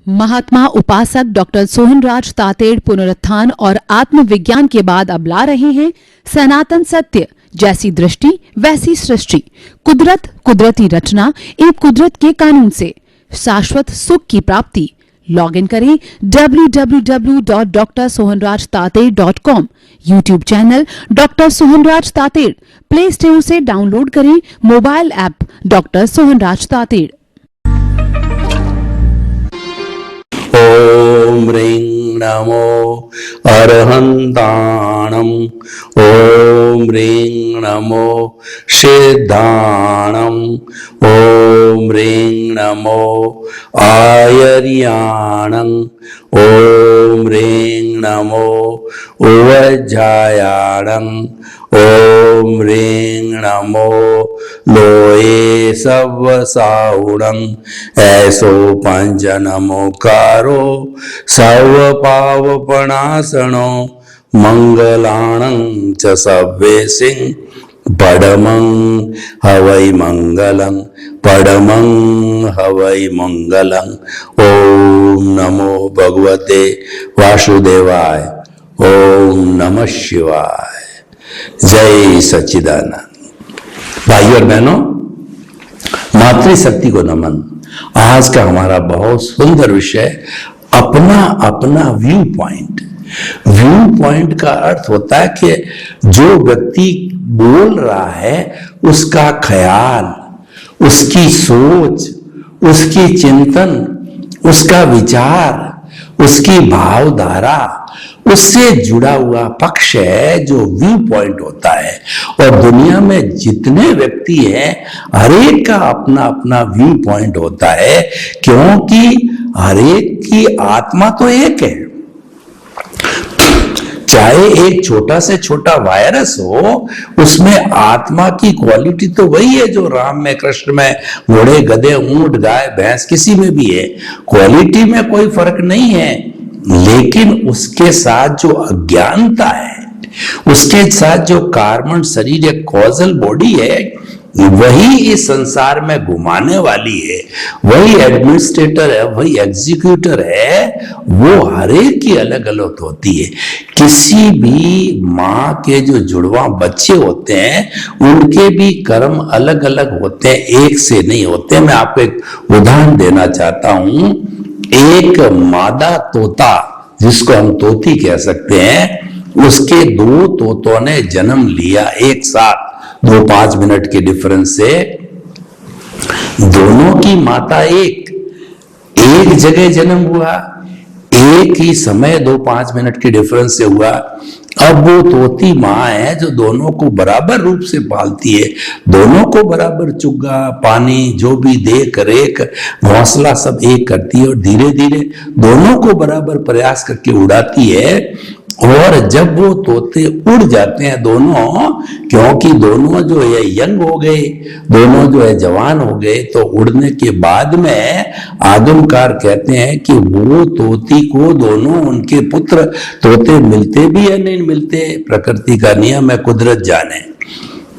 महात्मा उपासक डॉक्टर सोहनराज तातेड़ पुनरुत्थान और आत्मविज्ञान के बाद अब ला रहे हैं सनातन सत्य, जैसी दृष्टि वैसी सृष्टि, कुदरत, कुदरती रचना एवं कुदरत के कानून से शाश्वत सुख की प्राप्ति। लॉग इन करें www.drsohanrajtated.com, YouTube channel doctor Sohanraj Tated, play store से डाउनलोड करें mobile app doctor Sohanraj Tated. ओम ह्रीं नमो अरहंताणम, ओम ह्रीं नमो सिद्धाणम, ओम ह्रीं नमो आयर्याणं, ओम ह्रीं नमो उवज्जायाणं, ओम ह्रीं नमो लोये सव्वसाहुणं, ऐसो पंच नमोकारो सर्वपावपणासनो मंगलाणं च सव्वेसिं पडमं हवै मंगलं, पडमं हवै मंगलं। ओम नमो भगवते वासुदेवाय, ओम नमः शिवाय। जय सच्चिदानंद। भाइयों और बहनों, मातृशक्ति को नमन। आज का हमारा बहुत सुंदर विषय अपना अपना व्यू पॉइंट। व्यू पॉइंट का अर्थ होता है कि जो व्यक्ति बोल रहा है उसका ख्याल, उसकी सोच, उसकी चिंतन, उसका विचार, उसकी भावधारा, उससे जुड़ा हुआ पक्ष है जो व्यू पॉइंट होता है। और दुनिया में जितने व्यक्ति हैं हर एक का अपना अपना व्यू पॉइंट होता है, क्योंकि हर एक की आत्मा तो एक है। चाहे एक छोटा से छोटा वायरस हो, उसमें आत्मा की क्वालिटी तो वही है जो राम में, कृष्ण में, घोड़े, गधे, ऊंट, गाय, भैंस किसी में भी है। क्वालिटी में कोई फर्क नहीं है, लेकिन उसके साथ जो अज्ञानता है, उसके साथ जो कार्बन शरीर, एक कॉजल बॉडी है, वही इस संसार में घुमाने वाली है, वही एडमिनिस्ट्रेटर है, वही एग्जीक्यूटर है। वो हर एक की अलग अलग होती है। किसी भी माँ के जो जुड़वा बच्चे होते हैं उनके भी कर्म अलग अलग होते हैं, एक से नहीं होते। मैं आपको एक उदाहरण देना चाहता हूं। एक मादा तोता, जिसको हम तोती कह सकते हैं, उसके दो तोतों ने जन्म लिया एक साथ, 2-5 मिनट के डिफरेंस से। दोनों की माता एक जगह जन्म हुआ, एक ही समय 2-5 मिनट के डिफरेंस से हुआ। अब वो तोती माँ है जो दोनों को बराबर रूप से पालती है, दोनों को बराबर चुग्गा, पानी, जो भी देख रेख, घोंसला सब एक करती है, और धीरे धीरे दोनों को बराबर प्रयास करके उड़ाती है। और जब वो तोते उड़ जाते हैं दोनों, क्योंकि दोनों जो है यंग हो गए, दोनों जो है जवान हो गए, तो उड़ने के बाद में आगमकार कहते हैं कि वो तोती को दोनों उनके पुत्र तोते मिलते भी या नहीं मिलते, प्रकृति का नियम है, कुदरत जाने।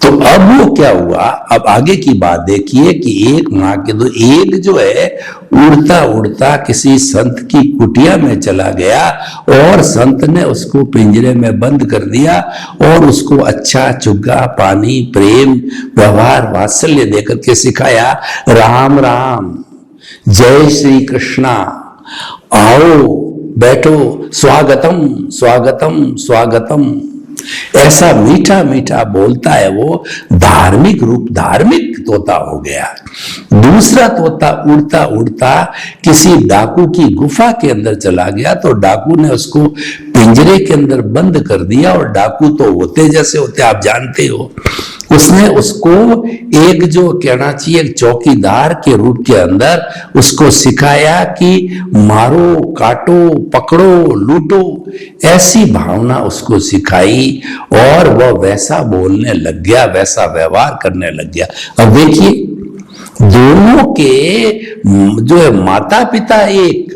तो अब वो क्या हुआ, अब आगे की बात देखिए कि एक माँ के दो, एक जो है उड़ता उड़ता किसी संत की कुटिया में चला गया और संत ने उसको पिंजरे में बंद कर दिया और उसको अच्छा चुग्गा, पानी, प्रेम, व्यवहार, वात्सल्य देकर के सिखाया। राम राम, जय श्री कृष्णा, आओ बैठो, स्वागतम स्वागतम स्वागतम, ऐसा मीठा मीठा बोलता है वो। धार्मिक रूप, धार्मिक तोता हो गया। दूसरा तोता उड़ता उड़ता किसी डाकू की गुफा के अंदर चला गया, तो डाकू ने उसको पिंजरे के अंदर बंद कर दिया। और डाकू तो होते जैसे होते, आप जानते हो। उसने उसको एक, जो कहना चाहिए, एक चौकीदार के रूप के अंदर उसको सिखाया कि मारो, काटो, पकड़ो, लूटो, ऐसी भावना उसको सिखाई। और वह वैसा बोलने लग गया, वैसा व्यवहार करने लग गया। अब देखिए, दोनों के जो है माता पिता एक,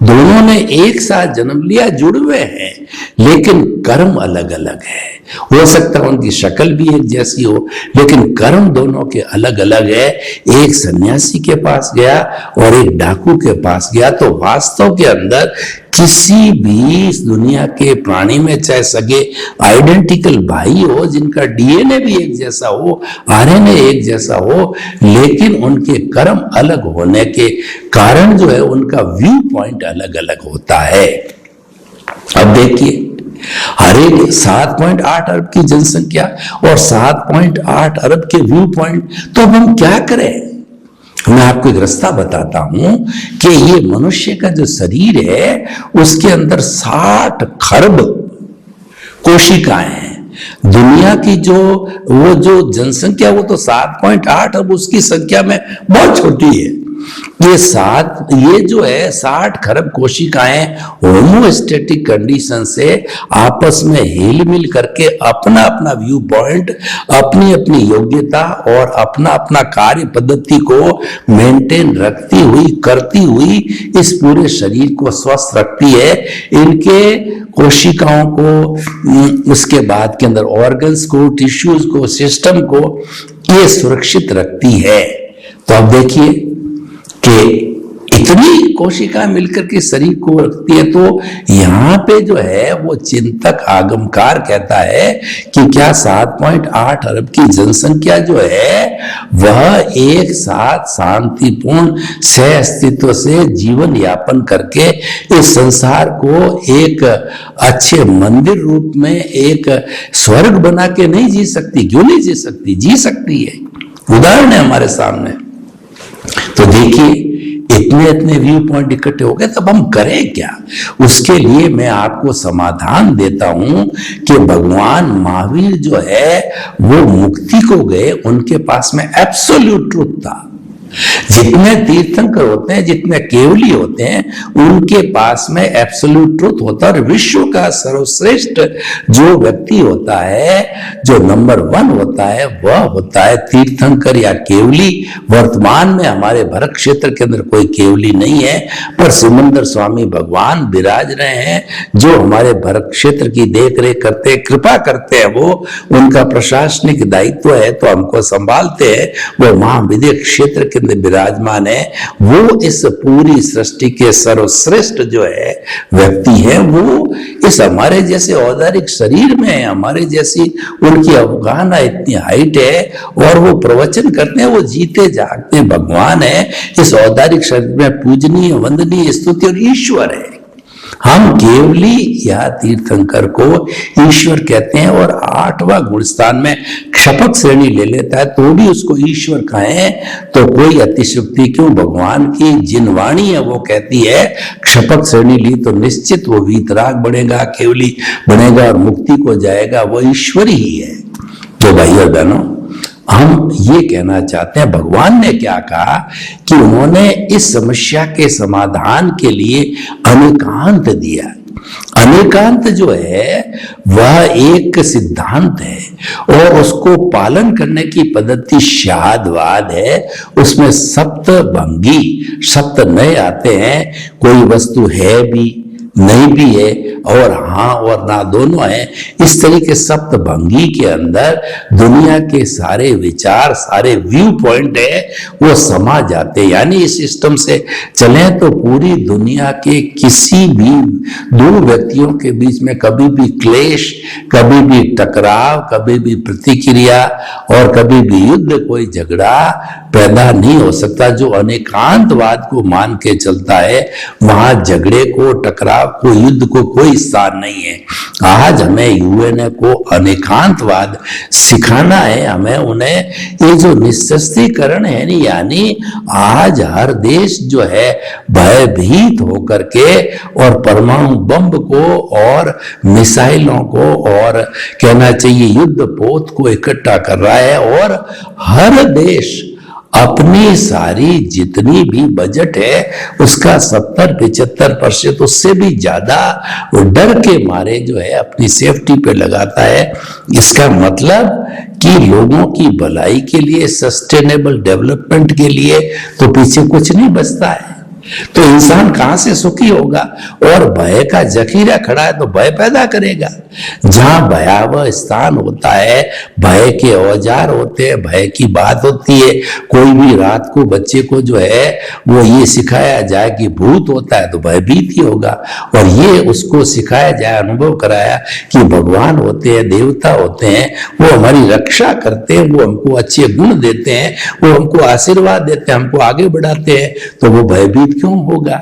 दोनों ने एक साथ जन्म लिया, जुड़ हुए हैं, लेकिन कर्म अलग अलग है। हो सकता है उनकी शक्ल भी एक जैसी हो, लेकिन कर्म दोनों के अलग अलग है। एक सन्यासी के पास गया और एक डाकू के पास गया, तो वास्तव के अंदर किसी भी इस दुनिया के प्राणी में, चाहे सगे आइडेंटिकल भाई हो, जिनका डीएनए भी एक जैसा हो, आरएनए एक जैसा हो, लेकिन उनके कर्म अलग होने के कारण जो है उनका व्यू पॉइंट अलग अलग होता है। अब देखिए, हर एक 7.8 अरब की जनसंख्या और 7.8 अरब के व्यू पॉइंट, तो अब हम क्या करें? मैं आपको एक रास्ता बताता हूं कि ये मनुष्य का जो शरीर है उसके अंदर 60 खरब कोशिकाएं हैं। दुनिया की जो जनसंख्या वो तो 7.8 अरब उसकी संख्या में बहुत छोटी है। ये जो है 60 खरब कोशिकाएं होमोस्टैटिक कंडीशन से आपस में हिल मिल करके अपना अपना व्यू पॉइंट, अपनी अपनी योग्यता और अपना अपना कार्य पद्धति को मेंटेन रखती हुई, करती हुई इस पूरे शरीर को स्वस्थ रखती है। इनके कोशिकाओं को, उसके बाद के अंदर ऑर्गन्स को, टिश्यूज को, सिस्टम को ये सुरक्षित रखती है। तो अब देखिए कि इतनी कोशिकाएं मिलकर के शरीर को रखती है, तो यहां पे जो है वो चिंतक आगमकार कहता है कि क्या 7.8 अरब की जनसंख्या जो है वह एक साथ शांतिपूर्ण सह अस्तित्व से जीवन यापन करके इस संसार को एक अच्छे मंदिर रूप में, एक स्वर्ग बना के नहीं जी सकती? क्यों नहीं जी सकती? जी सकती है। उदाहरण है हमारे सामने। तो देखिए, इतने व्यू पॉइंट इकट्ठे हो गए, तब हम करें क्या? उसके लिए मैं आपको समाधान देता हूं कि भगवान महावीर जो है वो मुक्ति को गए, उनके पास में एब्सोल्यूट ट्रुथ था। जितने तीर्थंकर होते हैं, जितने केवली होते हैं, उनके पास में एब्सोल्यूट ट्रुथ होता है। और विश्व का सर्वश्रेष्ठ जो व्यक्ति होता है, जो नंबर 1 होता है, वह होता है तीर्थंकर या केवली। वर्तमान में हमारे भरत क्षेत्र के अंदर कोई केवली नहीं है, पर सिमंदर स्वामी भगवान विराज रहे हैं, जो हमारे भरत क्षेत्र की देख रेख करते, कृपा करते हैं। वो उनका प्रशासनिक दायित्व है, तो हमको संभालते हैं। वो महाविद्य क्षेत्र के विराजमान है। वो इस पूरी सृष्टि के सर्वश्रेष्ठ जो है व्यक्ति है। वो इस हमारे जैसे औदारिक शरीर में है, हमारे जैसी उनकी अवगाहना इतनी हाइट है, और वो प्रवचन करते हैं। वो जीते जागते भगवान है, इस औदारिक शरीर में पूजनीय, वंदनीय, स्तुति और ईश्वर है। हम केवली या तीर्थंकर को ईश्वर कहते हैं, और 8वां गुणस्थान में क्षपक श्रेणी ले लेता है तो भी उसको ईश्वर कहें तो कोई अतिशयोक्ति क्यों? भगवान की जिन वाणी है वो कहती है क्षपक श्रेणी ली तो निश्चित वो वीतराग बनेगा, केवली बनेगा और मुक्ति को जाएगा। वो ईश्वर ही है। तो भाई और बहनों, हम ये कहना चाहते हैं, भगवान ने क्या कहा कि उन्होंने इस समस्या के समाधान के लिए अनेकांत दिया। अनेकांत जो है वह एक सिद्धांत है, और उसको पालन करने की पद्धति शाहदवाद है। उसमें सप्त भंगी, सप्त नए आते हैं। कोई वस्तु है भी, नहीं भी है, और हाँ और ना दोनों है। इस तरीके सप्त भंगी के अंदर दुनिया के सारे विचार, सारे व्यू पॉइंट है, वो समा जाते। यानी इस सिस्टम से चलें तो पूरी दुनिया के किसी भी दो व्यक्तियों के बीच में कभी भी क्लेश, कभी भी टकराव, कभी भी प्रतिक्रिया और कभी भी युद्ध, कोई झगड़ा पैदा नहीं हो सकता। जो अनेकांतवाद को मान के चलता है, वहां झगड़े को, टकराव को, युद्ध को कोई स्थान नहीं है। आज हमें यूएनए को अनेकांतवाद सिखाना है। हमें उन्हें ये जो निशस्त्रीकरण है नहीं, यानी आज हर देश जो है भयभीत होकर के और परमाणु बम को और मिसाइलों को और कहना चाहिए युद्ध पोत को इकट्ठा कर रहा है, और हर देश अपनी सारी जितनी भी बजट है उसका 70-75% उससे भी ज्यादा वो डर के मारे जो है अपनी सेफ्टी पे लगाता है। इसका मतलब कि लोगों की भलाई के लिए, सस्टेनेबल डेवलपमेंट के लिए तो पीछे कुछ नहीं बचता है। तो इंसान कहां से सुखी होगा? और भय का जखीरा खड़ा है तो भय पैदा करेगा। जहां भयावह स्थान होता है, भय के औजार होते हैं, भय की बात होती है। कोई भी रात को बच्चे को जो है वो ये सिखाया जाए कि भूत होता है तो भयभीत ही होगा, और ये उसको सिखाया जाए, अनुभव कराया कि भगवान होते हैं, देवता होते हैं, वो हमारी रक्षा करते हैं, वो हमको अच्छे गुण देते हैं, वो हमको आशीर्वाद देते हैं, हमको आगे बढ़ाते हैं, तो वो भयभीत क्यों होगा?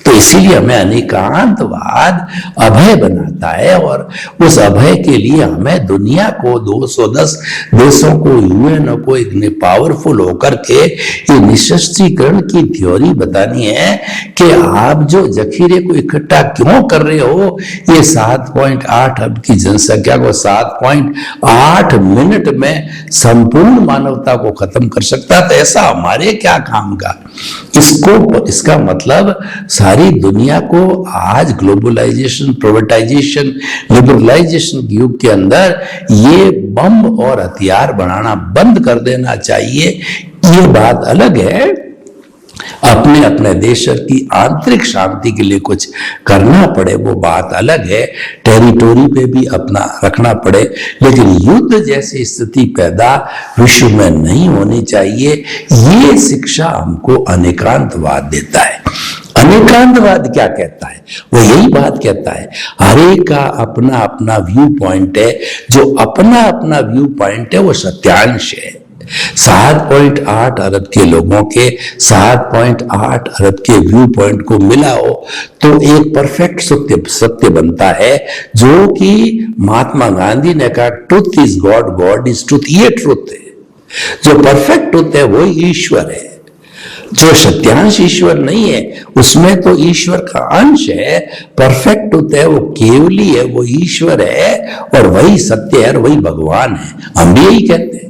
तो इसीलिए हमें अनेकांतवाद अभय बनाता है, और उस अभय के लिए हमें दुनिया को 210 देशों को, यूएन को इतने पावरफुल होकर के ये निशस्त्रीकरण की थ्योरी बतानी है कि आप जो जखीरे को इकट्ठा क्यों कर रहे हो। ये 7.8 अरब की जनसंख्या को 7.8 मिनट में संपूर्ण मानवता को खत्म कर सकता है, तो ऐसा हमारे क्या काम का? इसका मतलब सारी दुनिया को आज ग्लोबलाइजेशन, प्राइवेटाइजेशन, लिबरलाइजेशन युग के अंदर ये बम और हथियार बनाना बंद कर देना चाहिए। ये बात अलग है, अपने अपने देश की आंतरिक शांति के लिए कुछ करना पड़े वो बात अलग है, टेरिटोरी पे भी अपना रखना पड़े, लेकिन युद्ध जैसी स्थिति पैदा विश्व में नहीं होनी चाहिए। ये शिक्षा हमको अनेकांतवाद देता है। अनेकांतवाद क्या कहता है? वो यही बात कहता है, हर एक का अपना अपना व्यू पॉइंट है, जो अपना अपना व्यू पॉइंट है वो सत्यांश है। 7.8 अरब के लोगों के 7.8 अरब के व्यू पॉइंट को मिलाओ तो एक परफेक्ट सत्य बनता है, जो कि महात्मा गांधी ने कहा truth is God, God is truth. ये ट्रुथ है, जो परफेक्ट ट्रुथ है वो ईश्वर है। जो सत्यांश ईश्वर नहीं है, उसमें तो ईश्वर का अंश है। परफेक्ट ट्रुथ है वो केवली है, वो ईश्वर है, और वही सत्य है और वही भगवान है। हम भी यही कहते हैं,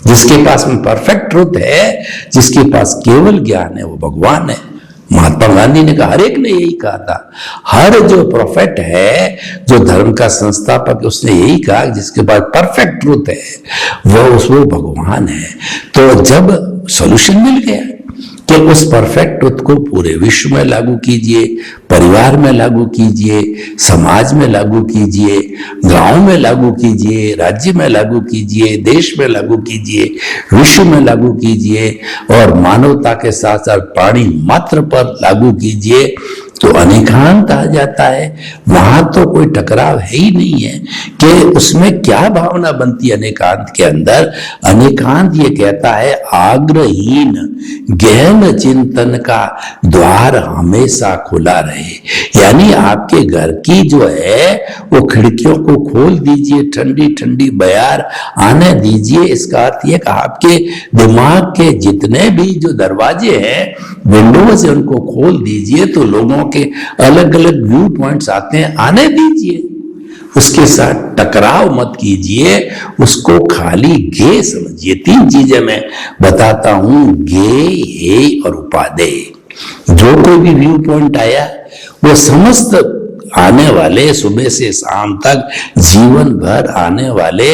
जिसके पास में परफेक्ट ट्रुथ है, जिसके पास केवल ज्ञान है, वो भगवान है। महात्मा गांधी ने कहा, हर एक ने यही कहा था, हर जो प्रोफेट है, जो धर्म का संस्थापक है, उसने यही कहा जिसके पास परफेक्ट ट्रुथ है वो भगवान है। तो जब सॉल्यूशन मिल गया कि उस परफेक्ट ट्रुथ को पूरे विश्व में लागू कीजिए, परिवार में लागू कीजिए, समाज में लागू कीजिए, गांव में लागू कीजिए, राज्य में लागू कीजिए, देश में लागू कीजिए, विश्व में लागू कीजिए, और मानवता के साथ साथ प्राणी मात्र पर लागू कीजिए, तो अनेकांत आ जाता है। वहां तो कोई टकराव है ही नहीं है कि उसमें क्या भावना बनती है अनेकांत के अंदर। अनेकांत ये कहता है आग्रहीन गहन चिंतन का द्वार हमेशा खुला रहे। यानी आपके घर की जो है वो खिड़कियों को खोल दीजिए, ठंडी ठंडी बयार आने दीजिए। इसका अर्थ यह कि आपके दिमाग के जितने भी जो दरवाजे हैं, विंडोज है, उनको खोल दीजिए, तो लोगों के अलग अलग व्यू पॉइंट्स आते हैं, आने दीजिए। उसके साथ टकराव मत कीजिए, उसको खाली गे समझिए। 3 चीजें मैं बताता हूं, गे, हे और उपादेय। जो कोई भी व्यू पॉइंट आया वो समस्त आने वाले सुबह से शाम तक जीवन भर आने वाले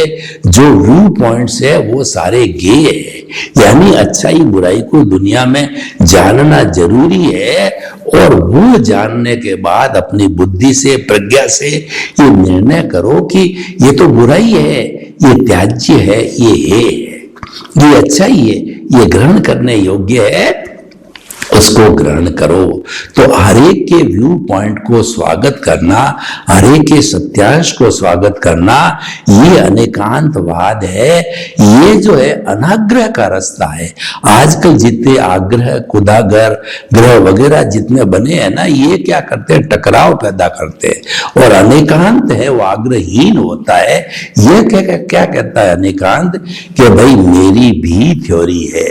जो व्यू पॉइंट्स है वो सारे गे है। यानी अच्छाई बुराई को दुनिया में जानना जरूरी है, और वो जानने के बाद अपनी बुद्धि से, प्रज्ञा से ये निर्णय करो कि ये तो बुराई है, ये त्याज्य है, ये अच्छाई है, ये ग्रहण करने योग्य है, उसको ग्रहण करो। तो हर एक के व्यू पॉइंट को स्वागत करना, हर एक के सत्यांश को स्वागत करना, ये अनेकांतवाद है। ये जो है अनाग्रह का रास्ता है। आजकल जितने आग्रह, खुदागर, ग्रह वगैरह जितने बने हैं ना, ये क्या करते हैं, टकराव पैदा करते हैं। और अनेकांत है वो आग्रहीन होता है। ये क्या कहता है अनेकांत कि भाई मेरी भी थ्योरी है,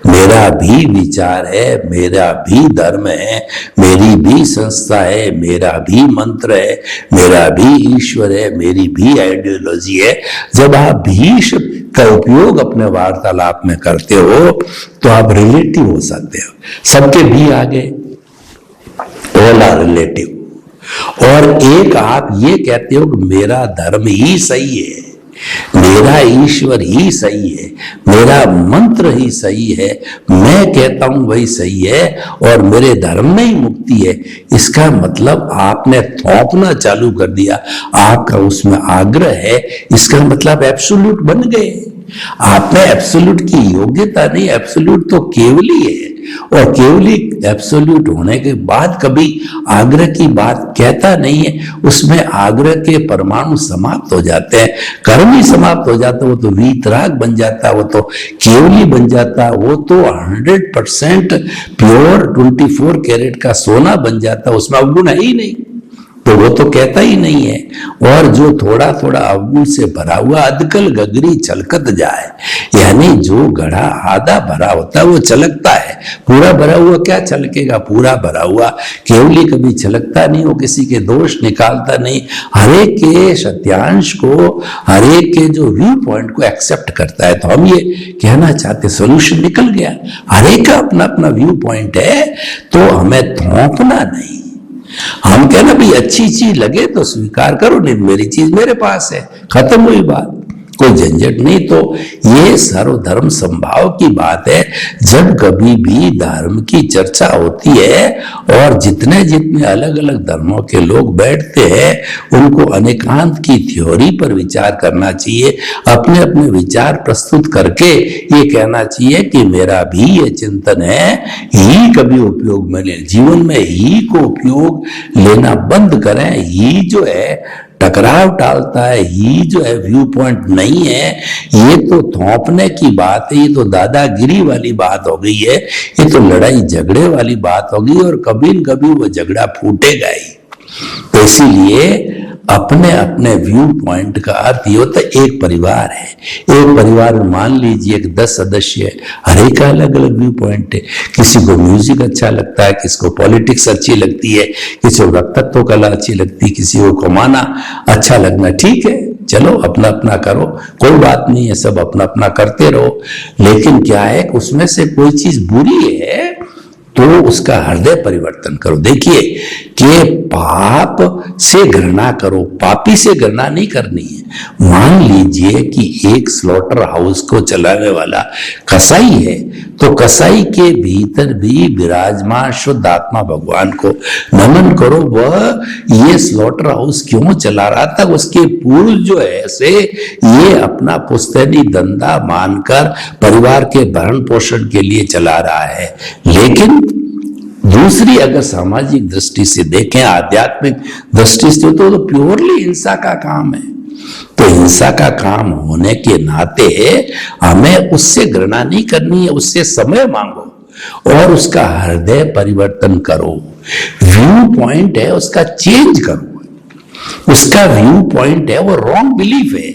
मेरा भी विचार है, मेरा भी धर्म है, मेरी भी संस्था है, मेरा भी मंत्र है, मेरा भी ईश्वर है, मेरी भी आइडियोलॉजी है। जब आप भी शब्द का उपयोग अपने वार्तालाप में करते हो तो आप रिलेटिव हो सकते हो। सबके भी आगे ऑल आर रिलेटिव। और एक आप ये कहते हो कि मेरा धर्म ही सही है, मेरा ईश्वर ही सही है, मेरा मंत्र ही सही है, मैं कहता हूं वही सही है और मेरे धर्म में ही मुक्ति है, इसका मतलब आपने थोपना चालू कर दिया, आपका उसमें आग्रह है, इसका मतलब एब्सोल्यूट बन गए। आप में एब्सोल्यूट की योग्यता नहीं, एब्सोल्यूट तो केवली है और केवली एब्सोल्यूट होने के बाद कभी आग्रह की बात कहता नहीं है, उसमें आग्रह के परमाणु समाप्त हो जाते हैं, कर्म ही समाप्त हो जाता है, वो तो वीतराग बन जाता है, वो तो केवली बन जाता है, वो तो 100% प्योर 24 कैरेट का सोना बन जाता है, उसमें अवगुण है ही नहीं, तो वो तो कहता ही नहीं है। और जो थोड़ा थोड़ा अवगुण से भरा हुआ अधकल गगरी छलकत जाए, यानी जो घड़ा आधा भरा होता है वो छलकता है, पूरा भरा हुआ क्या छलकेगा, पूरा भरा हुआ केवली कभी छलकता नहीं, वो किसी के दोष निकालता नहीं, हरेक के सत्यांश को, हरेक के जो व्यू पॉइंट को एक्सेप्ट करता है। तो हम ये कहना चाहते, सोल्यूशन निकल गया, हरेक का अपना अपना व्यू पॉइंट है, तो हमें थोपना नहीं। हम कहना भाई अच्छी चीज लगे तो स्वीकार करो, नहीं मेरी चीज मेरे पास है, खत्म हुई बात, कोई झंझट नहीं। तो ये सर्वधर्म संभाव की बात है। जब कभी भी धर्म की चर्चा होती है और जितने जितने अलग अलग धर्मों के लोग बैठते हैं उनको अनेकांत की थ्योरी पर विचार करना चाहिए, अपने अपने विचार प्रस्तुत करके ये कहना चाहिए कि मेरा भी ये चिंतन है, ही कभी उपयोग में ले, जीवन में ही को उपयोग लेना बंद करें। ही जो है टकराव टालता है, ही जो है व्यू पॉइंट नहीं है, ये तो थोपने की बात है, ये तो दादागिरी वाली बात हो गई है, ये तो लड़ाई झगड़े वाली बात हो गई और कभी न कभी वो झगड़ा फूटेगा ही। तो इसीलिए अपने अपने व्यू पॉइंट का अर्थ ये होता है, एक परिवार है, एक परिवार में मान लीजिए कि 10 सदस्य है, हर एक का अलग अलग व्यू पॉइंट है, किसी को म्यूजिक अच्छा लगता है, किसी को पॉलिटिक्स अच्छी लगती है, किसी को वक्तत्व कला अच्छी लगती है, किसी को कमाना अच्छा लगना, ठीक है, चलो अपना अपना करो, कोई बात नहीं है, सब अपना अपना करते रहो। लेकिन क्या है, उसमें से कोई चीज बुरी है तो उसका हृदय परिवर्तन करो। देखिए कि पाप से घृणा करो, पापी से घृणा नहीं करनी है। मान लीजिए कि एक स्लॉटर हाउस को चलाने वाला कसाई है, तो कसाई के भीतर भी विराजमान शुद्ध आत्मा भगवान को नमन करो। वह ये स्लॉटर हाउस क्यों चला रहा था, उसके पूर्व जो है से ये अपना पुश्तैनी धंधा मानकर परिवार के भरण पोषण के लिए चला रहा है। लेकिन दूसरी अगर सामाजिक दृष्टि से देखें, आध्यात्मिक दृष्टि से, तो प्योरली हिंसा का काम है। तो हिंसा का काम होने के नाते हमें उससे घृणा नहीं करनी है, उससे समय मांगो और उसका हृदय परिवर्तन करो। व्यू पॉइंट है उसका चेंज करो, उसका व्यू पॉइंट है वो रॉन्ग बिलीफ है,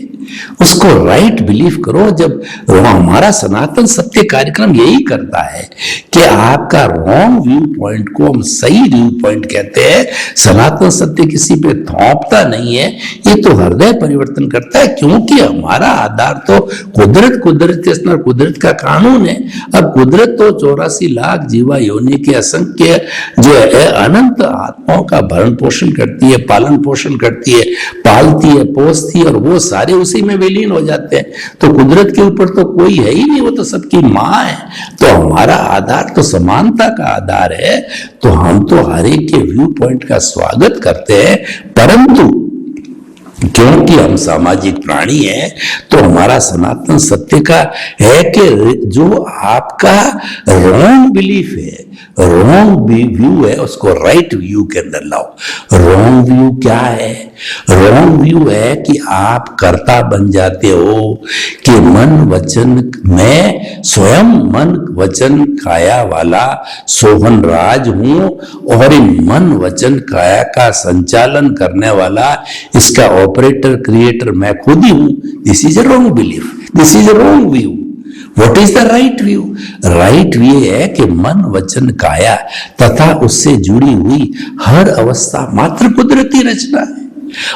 उसको राइट बिलीफ करो। जब हमारा सनातन सत्य कार्यक्रम यही करता है कि आपका रॉन्ग व्यू पॉइंट को हम सही व्यू पॉइंट कहते हैं। सनातन सत्य किसी पे थोपता नहीं है, ये तो हृदय परिवर्तन करता है, क्योंकि हमारा आधार तो कुदरत, कुदरत का कानून है। अब कुदरत तो 84 लाख जीवा योनि के असंख्य जो है अनंत आत्माओं का भरण पोषण करती है, पालन पोषण करती है, पालती है, पोसती है, और वो सारे उसी में विलीन हो जाते हैं। तो कुदरत के ऊपर तो कोई है ही नहीं, वो तो सबकी मां है। तो हमारा आधार तो समानता का आधार है। तो हम तो हर एक के व्यू पॉइंट का स्वागत करते हैं, परंतु क्योंकि हम सामाजिक प्राणी हैं तो हमारा सनातन सत्य का है कि जो आपका रॉन्ग बिलीफ है, रॉन्ग व्यू है, उसको राइट व्यू के अंदर लाओ। रॉन्ग व्यू क्या है? रॉन्ग व्यू है कि आप कर्ता बन जाते हो कि मन वचन में स्वयं मन वचन काया वाला सोहन राज हूं और इन मन वचन काया का संचालन करने वाला इसका ऑपरेटर क्रिएटर मैं खुद ही हूं। This is a wrong belief, this is a wrong view. What is the right view? Right view है कि मन वचन काया तथा उससे जुड़ी हुई हर अवस्था मात्र कुदरती रचना है।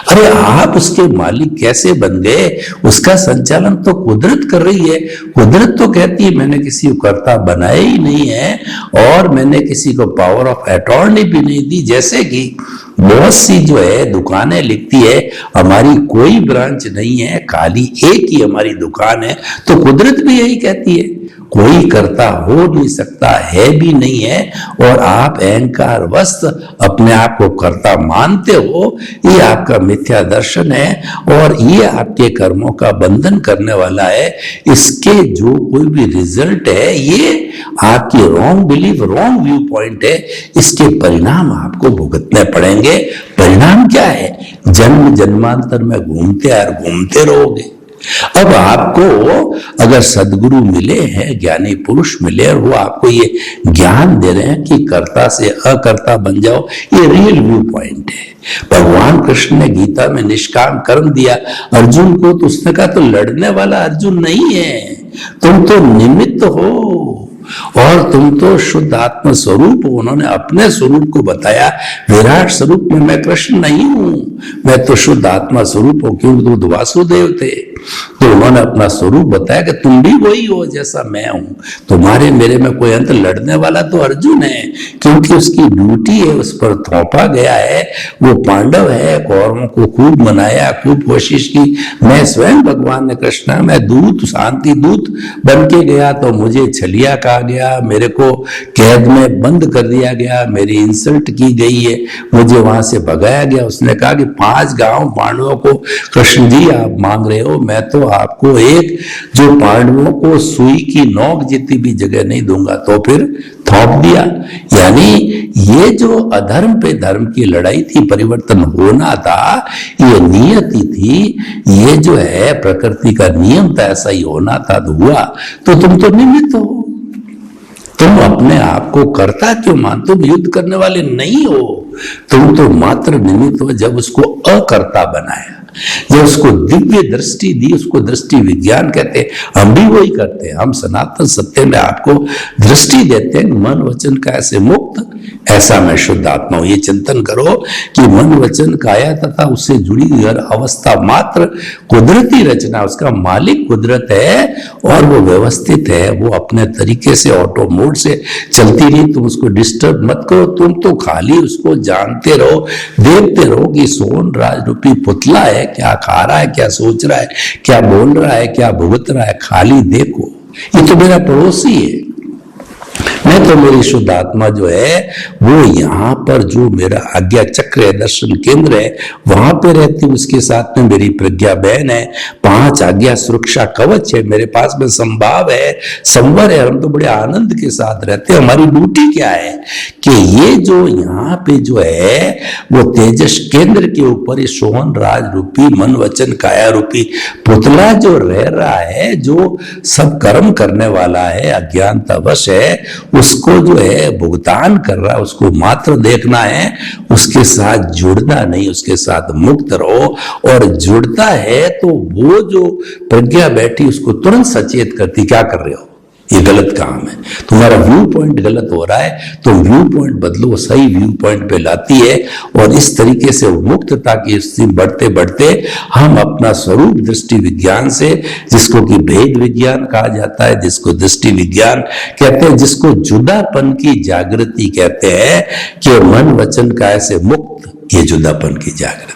अरे आप उसके मालिक कैसे बन गए? उसका संचालन तो कुदरत कर रही है। कुदरत तो कहती है मैंने किसी को कर्ता बनाया ही नहीं है और मैंने किसी को पावर ऑफ अटॉर्नी भी नहीं दी। जैसे कि बहुत सी जो है दुकानें लिखती है हमारी कोई ब्रांच नहीं है, खाली एक ही हमारी दुकान है, तो कुदरत भी यही कहती है कोई कर्ता हो नहीं सकता, है भी नहीं है, और आप अहंकार वश अपने आप को कर्ता मानते हो। ये आपका मिथ्या दर्शन है और ये आपके कर्मों का बंधन करने वाला है। इसके जो कोई भी रिजल्ट है ये आपकी wrong belief, wrong view point है। इसके परिणाम आपको भुगतने पड़ेंगे। परिणाम क्या है? जन्म जन्मांतर में घूमते और घूमते रहोगे। अब आपको अगर सदगुरु मिले हैं, ज्ञानी पुरुष मिले और वो आपको ये ज्ञान दे रहे हैं कि कर्ता से अकर्ता बन जाओ, ये रियल व्यू पॉइंट है। भगवान कृष्ण ने गीता में निष्काम कर्म दिया अर्जुन को, तो उसने कहा तो लड़ने वाला अर्जुन नहीं है, तुम तो निमित्त हो और तुम तो शुद्ध आत्म स्वरूप हो। उन्होंने अपने स्वरूप को बताया, विराट स्वरूप में मैं कृष्ण नहीं हूं, मैं तो शुद्ध आत्मा स्वरूप हूं, क्योंकि तो वासुदेव थे। तो उन्होंने अपना स्वरूप बताया कि तुम भी वही हो जैसा मैं हूं, तुम्हारे मेरे में कोई अंतर। लड़ने वाला तो अर्जुन है, क्योंकि उसकी ड्यूटी है, उस पर थोपा गया है। वो पांडव है, कौरवों को खूब मनाया, खूब कोशिश की। मैं स्वयं भगवान ने कृष्ण, मैं दूत, शांति दूत बन के गया तो मुझे छलिया कहा गया, मेरे को कैद में बंद कर दिया गया, मेरी इंसल्ट की गई है, मुझे वहां से भगाया गया। उसने कहा कि 5 गांव पांडवों को कृष्ण जी आप मांग रहे हो, मैं तो आपको एक जो पांडवों को सुई की नोक जितनी भी जगह नहीं दूंगा। तो फिर थोप दिया। यानी ये जो अधर्म पे धर्म की लड़ाई थी, परिवर्तन होना था, ये नियति थी, ये जो है प्रकृति का नियम था, ऐसा ही होना था तो हुआ। तो तुम तो निमित्त हो, तुम अपने आप को कर्ता क्यों मानते हो? तुम युद्ध करने वाले नहीं हो, तुम तो मात्र निमित्त हो। जब उसको अकर्ता बनाया, जब उसको दिव्य दृष्टि दी, उसको दृष्टि विज्ञान कहते हैं। हम भी वही करते हैं, हम सनातन सत्य में आपको दृष्टि देते हैं, मन वचन का ऐसे मुक्त, ऐसा मैं शुद्ध आत्मा हूं। ये चिंतन करो कि मन वचन काया तथा उससे जुड़ी हर अवस्था मात्र कुदरती रचना, उसका मालिक कुदरत है और वो व्यवस्थित है, वो अपने तरीके से ऑटो मोड से चलती रही। तुम उसको डिस्टर्ब मत करो, तुम तो खाली उसको जानते रहो, देखते रहो कि सोहन राज रूपी पुतला है, क्या खा रहा है, क्या सोच रहा है, क्या बोल रहा है, क्या भुगत रहा है, खाली देखो। ये तो मेरा पड़ोसी है, मैं तो मेरी शुद्ध आत्मा जो है वो यहाँ पर जो मेरा आज्ञा चक्र है, दर्शन केंद्र है, वहां पे रहती हूँ। उसके साथ में मेरी प्रज्ञा बहन है, 5 आज्ञा सुरक्षा कवच है, मेरे पास में संभाव है, संवर है। हम तो बड़े आनंद के साथ रहते हैं। हमारी ड्यूटी क्या है कि ये जो यहाँ पे जो है वो तेजस केंद्र के ऊपर ये सोहन राज रूपी मन वचन काया रूपी पुतला जो रह रहा है, जो सब कर्म करने वाला है, अज्ञानतावश है, उसको जो है भुगतान कर रहा है, उसको मात्र देखना है, उसके साथ जुड़ना नहीं, उसके साथ मुक्त रहो। और जुड़ता है तो वो जो प्रज्ञा बैठी उसको तुरंत सचेत करती, क्या कर रहे हो, ये गलत काम है, तुम्हारा व्यू पॉइंट गलत हो रहा है, तो व्यू पॉइंट बदलो, सही व्यू पॉइंट पे लाती है। और इस तरीके से मुक्तता की स्थिति बढ़ते बढ़ते हम अपना स्वरूप दृष्टि विज्ञान से, जिसको कि भेद विज्ञान कहा जाता है, जिसको दृष्टि विज्ञान कहते हैं, जिसको जुदापन की जागृति कहते हैं, कि मन वचन का ऐसे मुक्त, ये जुदापन की जागृति।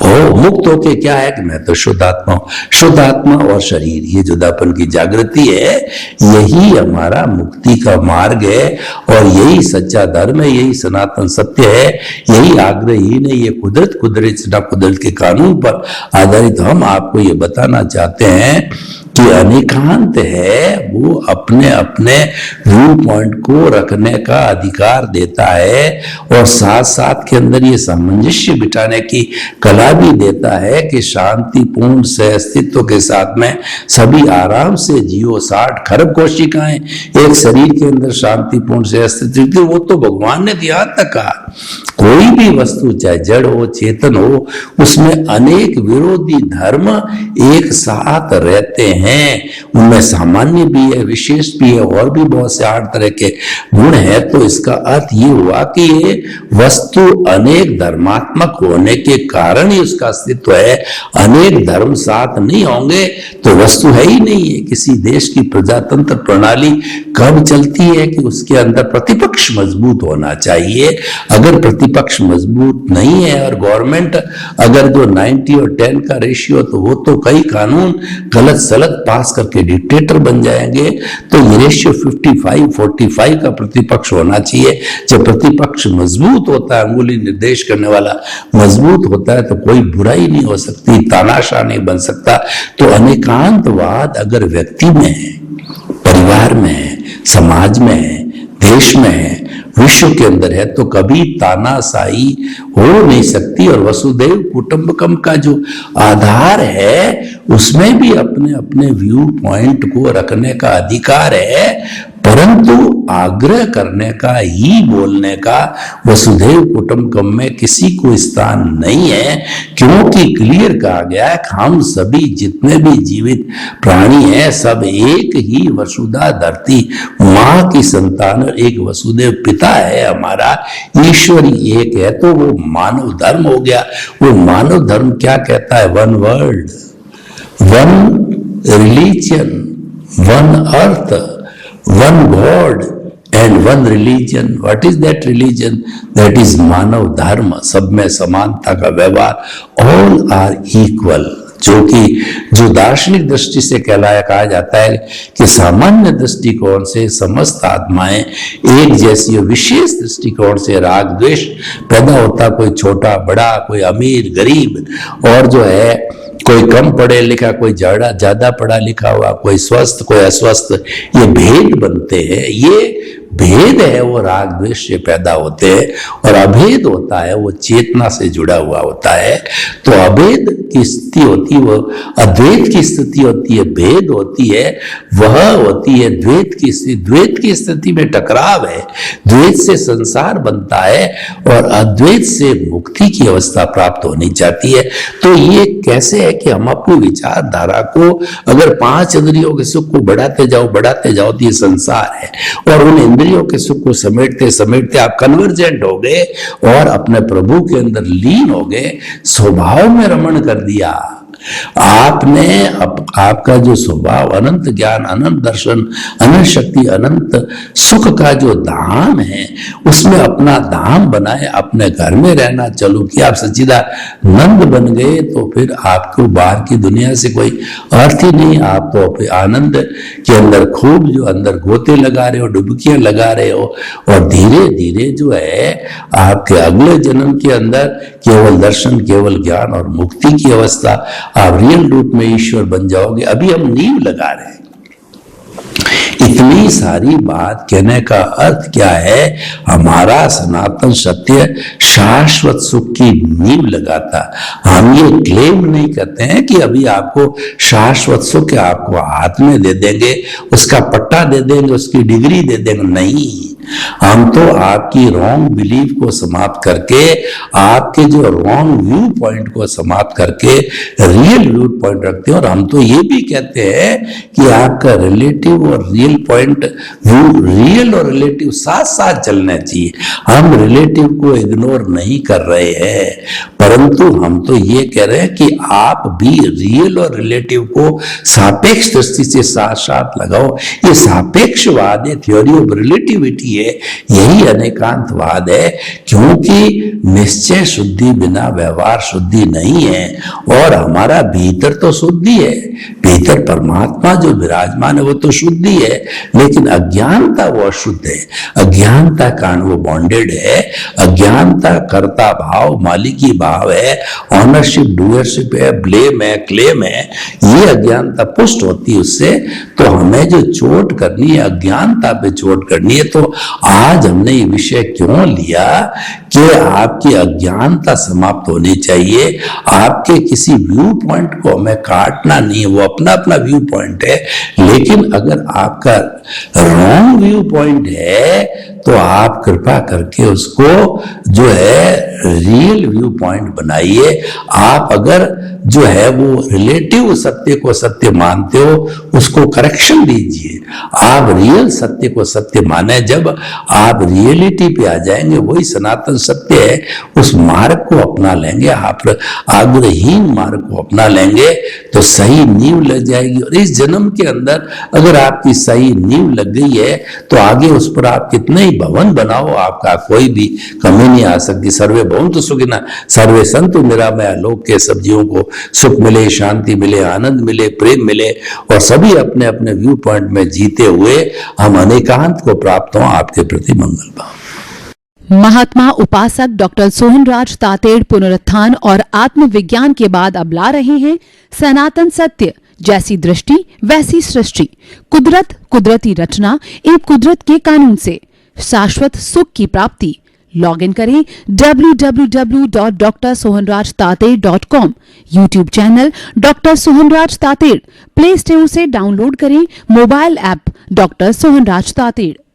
और मुक्त होके क्या है कि मैं तो शुद्ध आत्मा हूं। शुद्ध आत्मा और शरीर, ये जुदापन की जागृति है, यही हमारा मुक्ति का मार्ग है और यही सच्चा धर्म है, यही सनातन सत्य है, यही आग्रहीन है। ये कुदरत के कानून पर आधारित हम आपको ये बताना चाहते हैं कि अनेकांत है, वो अपने अपने व्यू पॉइंट को रखने का अधिकार देता है और साथ साथ के अंदर ये सामंजस्य बिठाने की कला भी देता है कि शांतिपूर्ण से अस्तित्व के साथ में सभी आराम से जियो। 60 खरब कोशिकाएं एक शरीर के अंदर शांतिपूर्ण से अस्तित्व, वो तो भगवान ने यहाँ तक कहा कोई भी वस्तु चाहे जड़ हो चेतन हो, उसमें अनेक विरोधी धर्म एक साथ रहते हैं। उनमें सामान्य भी है, विशेष भी है, और भी बहुत से 8 तरह के गुण है। तो इसका अर्थ ये हुआ कि ये वस्तु अनेक धर्मात्मक होने के कारण ही उसका अस्तित्व है। अनेक धर्म साथ नहीं होंगे तो वस्तु है ही नहीं है। किसी देश की प्रजातंत्र प्रणाली कब चलती है कि उसके अंदर प्रतिपक्ष मजबूत होना चाहिए। अगर प्रतिपक्ष मजबूत नहीं है और गवर्नमेंट अगर जो 90 और 10 का रेशियो, तो वो तो कई कानून गलत सलत पास करके डिक्टेटर बन जाएंगे। तो ये रेशियो 55-45 का प्रतिपक्ष होना चाहिए। जब प्रतिपक्ष मजबूत होता है, अंगुली निर्देश करने वाला मजबूत होता है, तो कोई बुराई नहीं हो सकती, तानाशाह नहीं बन सकता। तो अनेकांतवाद अगर व्यक्ति में है, परिवार में है, समाज में है, देश में है, विश्व के अंदर है, तो कभी तानाशाही हो नहीं सकती। और वसुधैव कुटुंबकम का जो आधार है, उसमें भी अपने अपने व्यू पॉइंट को रखने का अधिकार है, परंतु आग्रह करने का ही बोलने का वसुधैव कुटुंबकम में किसी को स्थान नहीं है। क्योंकि क्लियर कहा गया है कि हम सभी जितने भी जीवित प्राणी हैं, सब एक ही वसुधा धरती मां की संतान और एक वसुदेव पिता है हमारा, ईश्वर ही एक है। तो वो मानव धर्म हो गया। वो मानव धर्म क्या कहता है? One world, one religion, one earth, one God and one religion. What is that religion? That is मानव धर्म। सब में समानता का व्यवहार, all are equal। जो दार्शनिक दृष्टि से कहा जाता है कि सामान्य दृष्टिकोण से समस्त आत्माएं एक जैसी और विशेष दृष्टिकोण से राग द्वेष पैदा होता, कोई छोटा बड़ा, कोई अमीर गरीब, और जो है कोई कम पढ़े लिखा, कोई ज्यादा पढ़ा लिखा हुआ, कोई स्वस्थ कोई अस्वस्थ, ये भेद बनते हैं। ये भेद है वो राग द्वेष से पैदा होते हैं। और अभेद होता है वो चेतना से जुड़ा हुआ होता है। तो अभेद की स्थिति होती है, वो अद्वैत की स्थिति होती है, भेद होती है, वह होती है द्वैत की स्थिति। द्वैत की स्थिति में टकराव है, द्वैत से संसार बनता है और अद्वैत से मुक्ति की अवस्था प्राप्त होनी चाहती है। तो ये कैसे है कि हम अपनी विचारधारा को अगर 5 इंद्रियों के सुख को बढ़ाते जाओ तो ये संसार है। और उन इंद्रियों के सुख को समेटते समेटते आप कन्वर्जेंट हो गए और अपने प्रभु के अंदर लीन हो गए, स्वभाव में रमण कर दिया। आपने आपका जो स्वभाव अनंत ज्ञान, अनंत दर्शन, अनंत शक्ति, अनंत सुख का जो धाम है, उसमें अपना धाम बनाए, अपने घर में रहना चालू किया, आप सच्चिदानंद बन गए, तो फिर आपको बाहर की दुनिया से कोई अर्थ ही नहीं। आप तो आनंद के अंदर खूब जो अंदर गोते लगा रहे हो, डुबकियां लगा रहे हो, और धीरे धीरे जो है आपके अगले जन्म के अंदर केवल दर्शन, केवल ज्ञान और मुक्ति की अवस्था, आप रियल रूप में ईश्वर बन जाओगे। अभी हम नींव लगा रहे हैं। इतनी सारी बात कहने का अर्थ क्या है? हमारा सनातन सत्य शाश्वत सुख की नींव लगाता। हम ये क्लेम नहीं करते हैं कि अभी आपको शाश्वत सुख आपको हाथ में दे देंगे, उसका पट्टा दे देंगे, उसकी डिग्री दे देंगे। नहीं, हम तो आपकी रॉन्ग बिलीफ को समाप्त करके, आपके जो रॉन्ग व्यू पॉइंट को समाप्त करके रियल व्यू पॉइंट रखते हैं। और हम तो ये भी कहते हैं कि आपका रिलेटिव और रियल पॉइंट व्यू, रियल और रिलेटिव साथ साथ चलना चाहिए। हम रिलेटिव को इग्नोर नहीं कर रहे हैं, परंतु हम तो ये कह रहे हैं कि आप भी रियल और रिलेटिव को सापेक्ष दृष्टि से साथ साथ लगाओ। ये सापेक्षवाद है, थ्योरी ऑफ रिलेटिविटी है, यही अनेकांतवाद है। क्योंकि निश्चय शुद्धि बिना व्यवहार शुद्धि नहीं है। और हमारा भीतर तो शुद्धि है, भीतर परमात्मा जो विराजमान है वो तो शुद्धि है, लेकिन अज्ञानता वो अशुद्ध है। अज्ञानता कारण वो बॉन्डेड है। अज्ञानता कर्ता भाव, मालिकी भाव है, ऑनरशिप, डूअरशिप है, ब्लेम है, क्लेम है। ये अज्ञानता पुष्ट होती है उससे। तो हमें जो चोट करनी है, अज्ञानता पे चोट करनी है। तो आज हमने ये विषय क्यों लिया कि आपकी अज्ञानता समाप्त होनी चाहिए। आपके किसी व्यू पॉइंट को हमें काटना नहीं है, वो अपना अपना व्यू पॉइंट है। लेकिन अगर आपका रॉन्ग व्यू पॉइंट है तो आप कृपा करके उसको जो है रियल व्यू पॉइंट बनाइए। आप अगर जो है वो रिलेटिव सत्य को सत्य मानते हो, उसको करेक्शन दीजिए। आप रियल सत्य को सत्य माने। जब आप रियलिटी पे आ जाएंगे, वही सनातन सत्य है, उस मार्ग को अपना लेंगे, आप आग्रहीन मार्ग को अपना लेंगे तो सही नींव लग जाएगी। और इस जन्म के अंदर अगर आपकी सही नींव लग गई है तो आगे उस पर आप कितने ही भवन बनाओ, आपका कोई भी कमी नहीं आ सकती। सर्वे भवन्तु सुखिनः, सर्वे सन्तु निरामया। लोक के सब जीवों को सुख मिले, शांति मिले, आनंद मिले, प्रेम मिले और सभी अपने अपने व्यू पॉइंट में जीते हुए हम अनेकांत को प्राप्त हों। आपके प्रति मंगल भाव। महात्मा उपासक डॉक्टर सोहनराज तातेड़ पुनरुत्थान और आत्मविज्ञान के बाद अब ला रहे हैं सनातन सत्य, जैसी दृष्टि वैसी सृष्टि, कुदरत, कुदरती रचना एवं कुदरत के कानून से शाश्वत सुख की प्राप्ति। लॉग इन करें www.drsohanrajtated.com, YouTube channel doctor Sohanraj Tated, play store से डाउनलोड करें mobile app doctor Sohanraj Tated.